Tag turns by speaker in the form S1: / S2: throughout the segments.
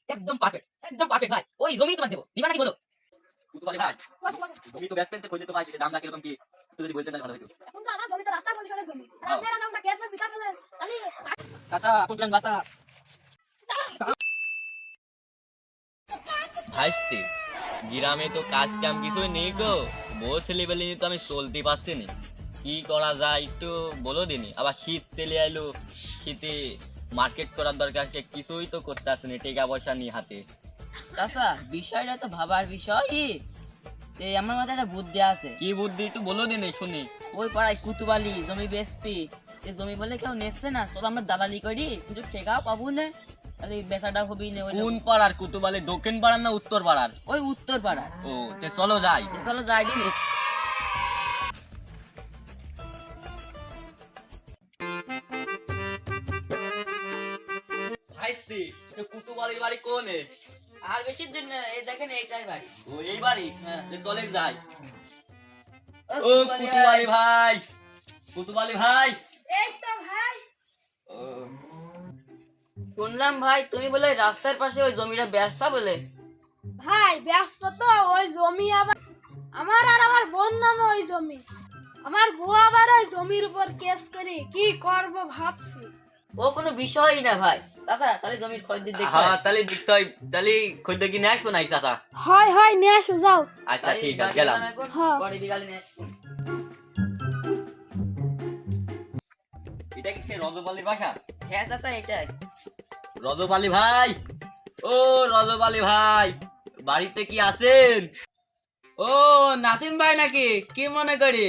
S1: একদম পারফেক্ট ভাই। ওই জমি তোমাকে দেবো, নিবা নাকি বলো?
S2: কুতুবালি ভাই, জমি তো বেচতেন তো কইতে তো পাইছে দামটা কিরকম কি একটু যদি বলতেন তাহলে ভালো হতো।
S3: এখন তো আমার জমি তো রাস্তার পজিশনের জমি। আর আপনারা নামটা কেস মে বিতা ফেলেন। তাহলে
S1: চাচা আপন প্ল্যান বাসা।
S2: ভাইস্তে গ্রামে তো কাজ কাম কিছুই নেই গো, বউ ছেলে বেলে নিয়ে তো আমি চলতে পারছি না, কি করা যায় একটু বলো দিনি। আবার শীত চলে এলো, শীতে মার্কেট করার দরকার, সে কিছুই তো করতে আসছে না, টাকা পয়সা নিয়ে হাতে।
S1: চাচা বিষয়টা তো ভাবার বিষয়। আমার মাথায় একটা বুদ্ধি আছে।
S2: কি বুদ্ধি একটু বলো দিনি শুনি।
S1: ওই পাড়ায় কুতুবালি জমি বেচবি, এই জমি বলে কেউ নেচ্ছে না, চলো আমরা দালালি করি, কিছু টেকাও পাবো না, তাহলে বেচাটা হবি না।
S2: কোন পাড়ার কুতুবালি, দক্ষিণ পাড়ার না উত্তর পাড়ার?
S1: ওই উত্তর পাড়া।
S2: ও তে চলো যাই।
S1: চলো যাই দিন।
S2: ভাইস্তে কুতুবালির বাড়ি কোনে?
S1: আর বেশি দিন না, এই দেখেন এইটাই বাড়ি।
S2: ও এই বাড়ি?
S1: হ্যাঁ।
S2: তে চলে যাই। ও
S1: কুতুবালি
S2: কুতুবালি ভাই, কুতুবালি ভাই।
S3: এই তো ভাই।
S2: ও
S1: শুনলাম ভাই তুমি বলে রাস্তার পাশে ওই জমিটা বেচতা বলে।
S3: ভাই ব্যস্ত তো ওই জমি আবার আমার আর আমার বোন নামে ওই জমি। আমার বউ আবার ওই জমির উপর কেস করে কি করব ভাবছি।
S1: ও কোনো বিষয়ই না ভাই। চাচা তাহলে জমির খরিদ্দার দেখতে
S2: হ্যাঁ তাহলে দেখতে হয়, তাহলে খদ্দের কি নিয়ে আসবো নাই চাচা?
S3: হয় হয় নিয়ে আসো যাও।
S2: আচ্ছা ঠিক আছে গেলাম।
S3: হ্যাঁ।
S1: বড়ি বিকালে নিয়ে
S2: এটা কি সে রজপালির বাসা?
S1: হ্যাঁ চাচা এটাই।
S2: রজপালি ভাই, ও রজপালি ভাই, বাড়িতে কি আছেন?
S4: ও নাসিম ভাই নাকি, কি মনে করি?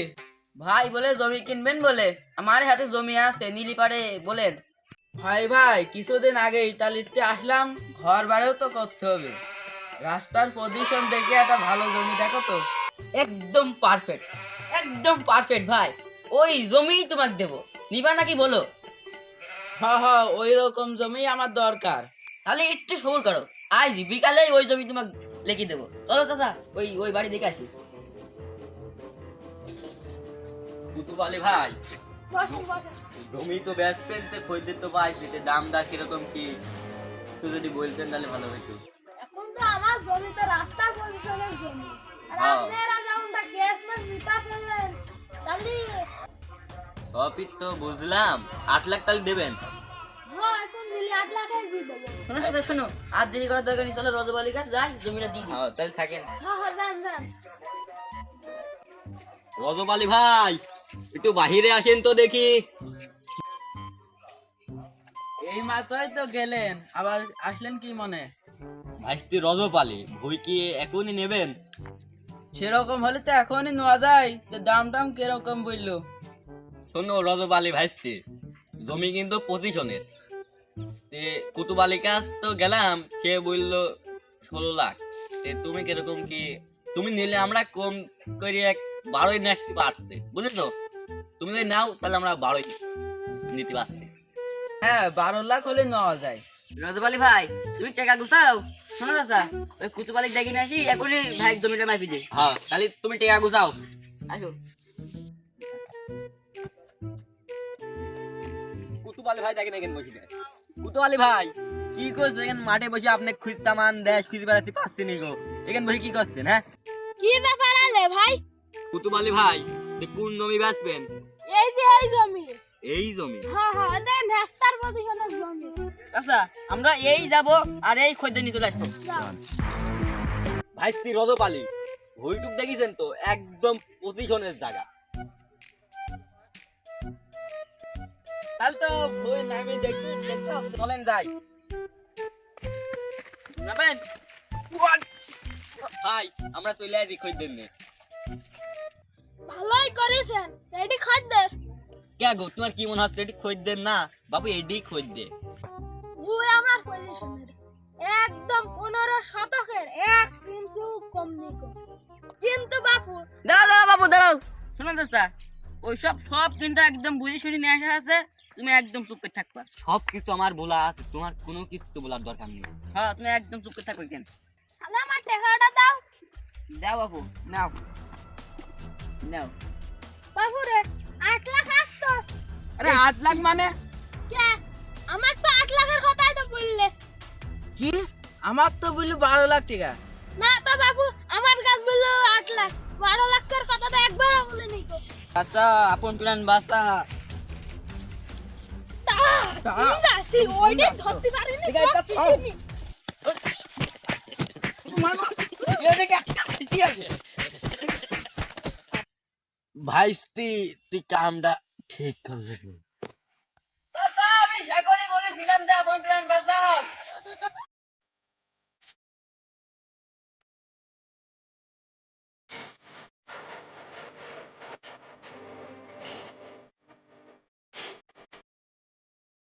S1: ভাই বলে জমি কিনবেন বলে, আমার হাতে জমি আছে নীলিপাড়ে, বলেন।
S4: ভাই কিছুদিন আগে ইতালিতে আসলাম, ঘর বাড়িও তো করতে হবে, রাস্তার পজিশন দেখে একটা ভালো জমি দেখো তো।
S1: একদম পারফেক্ট ভাই। ওই জমি তোমাকে দেবো, নিবা নাকি বলো?
S4: হ্যাঁ ওই রকম জমি আমার দরকার।
S1: তাহলে একটু সবুর করো, আজ বিকালে ওই জমি তোমাকে লিখে দেবো। চলো চাচা ওই বাড়ি দেখে আসি।
S2: কুতুবালি ভাই,
S3: বসেন বসেন।
S2: জমি তো বেচতেন তো খদ্দের তো পাইছি, দাম দর কিরকম কি একটু যদি বলতেন তাহলে ভালো হতো।
S3: এখন তো আমার জমি তো রাস্তার পজিশনের জমি। আর
S2: হ্যাঁ।
S3: আপনারা নামটা কেস মে বিতা ফেলেন। তাহলে
S2: প্রফিট তো বুঝলাম, 8 লাখ তাহলে দেবেন?
S3: হ্যাঁ এখন দিলে 8 লাখই দিয়ে দেবো।
S1: শোনো চাচা শোনো, আর দেরি করার দরকার নেই, চলো রজবালির কাছে যাই, জমিটা দিয়ে দিই।
S2: হ্যাঁ তাহলে থাকেন।
S3: হ্যাঁ হ্যাঁ যান।
S2: রজপালি ভাই একটু বাহিরে আসেন তো দেখি।
S4: এই মাত্রই তো গেলেন, আবার আসলেন কি মনে?
S2: ভাইস্তি রজপালি, ভুই কি এখনই নেবেন?
S4: সেরকম হলে তো এখনই নেওয়া যায়, তো দাম টাম কিরকম বললো?
S2: শোনো রজপালি ভাইস্তি, জমি কিন্তু পজিশনের, তে কুতুবালি কাছ তো গেলাম, সে বললো 16 লাখ। তে তুমি কিরকম কি, তুমি নিলে আমরা কম করে 12ই নেক্সট পারছে, বুঝেছো? তুমি যদি নাও তাহলে আমরা 12ই নিতে পারছি।
S4: হ্যাঁ 12 লাখ হলে নেওয়া যায়।
S1: রজবালি ভাই তুমি টাকা গুছাও। শোনো চাচা, ওই কুতুবালিক ডেকে নিয়ে আসি, এখনই ভাই জমিটা মাপি দে।
S2: হ্যাঁ তাহলে তুমি টেকা গুছাও।
S1: আসো।
S2: কুতুবালি ভাই দেখেন এখানে বসে দেয়। কুতুবালি ভাই কি করছেন এখানে মাঠে বসে? আপনি খুঁজতামান দেশ খুঁজে বেড়াতে পারছেন গো, এখানে বসে কি করছেন? হ্যাঁ
S3: কি ব্যাপার আলে ভাই?
S2: কুতুবালি ভাই, কোন জমি বেচবেন?
S3: এই যে এই জমি।
S2: এই জমি?
S3: হ্যাঁ হ্যাঁ দেন রাস্তার পজিশনের জমি।
S1: চাচা আমরা এই যাব আর এই খদ্দের নিয়ে চলে আসবো।
S3: যাও।
S2: ভাইস্তি রজপালি, ভইটুক দেখেছেন তো, একদম পজিশনের জায়গা।
S4: তাহলে তো ওই নামে দেখতে হবে।
S2: চলেন যাই।
S1: যাবেন?
S2: ভাই আমরা চলে আসি খদ্দের নিয়ে।
S3: ভালোই করেছেন। এটি খাদ্যের।
S2: কে গো, তোমার কি মনে হচ্ছে এটি খদ্দের না? বাবু এডি খদ্দের।
S3: ভুই আমার পজিশনের। একদম 15 শতকের 1 ইঞ্চিও কম নেই গো। কিন্তু বাপু
S1: দাঁড়াও বাবু দাঁড়াও। শোনো চাচা, ওই সব কিন্তু একদম বুঝে শুনে নিয়ে আসা আছে, তুমি একদম চুপ করে থাকবা।
S2: সব কিছু আমার বলা আছে, তোমার কোনো কিছু বলার দরকার নেই।
S1: হ্যাঁ তুমি একদম চুপ করে থাকবে কেন?
S3: তাহলে আমার টাকাটা দাও।
S1: দাও বাবু, নাও নাও।
S3: বাপু রে 8 লাখ আসতো।
S4: আরে 8 লাখ মানে?
S3: কে? আমার তো 8 লাখের কথাই তো বললে।
S4: কি আমার তো বললি 12 লাখ টাকা।
S3: না তো বাবু, আমার কাছে বললো 8 লাখ। 12 লাখের কথা তো একবারও বলেনি তো।
S1: বাসা আপন প্রাণ বাসা।
S3: তুমি যাসি ওইটা ধরতে পারিনি।
S2: ভাইস্তি তুই কামটা ঠিক করলি।
S1: বাসা আমি সাগরে বলেছিলাম যে আপন প্রাণ বাসা।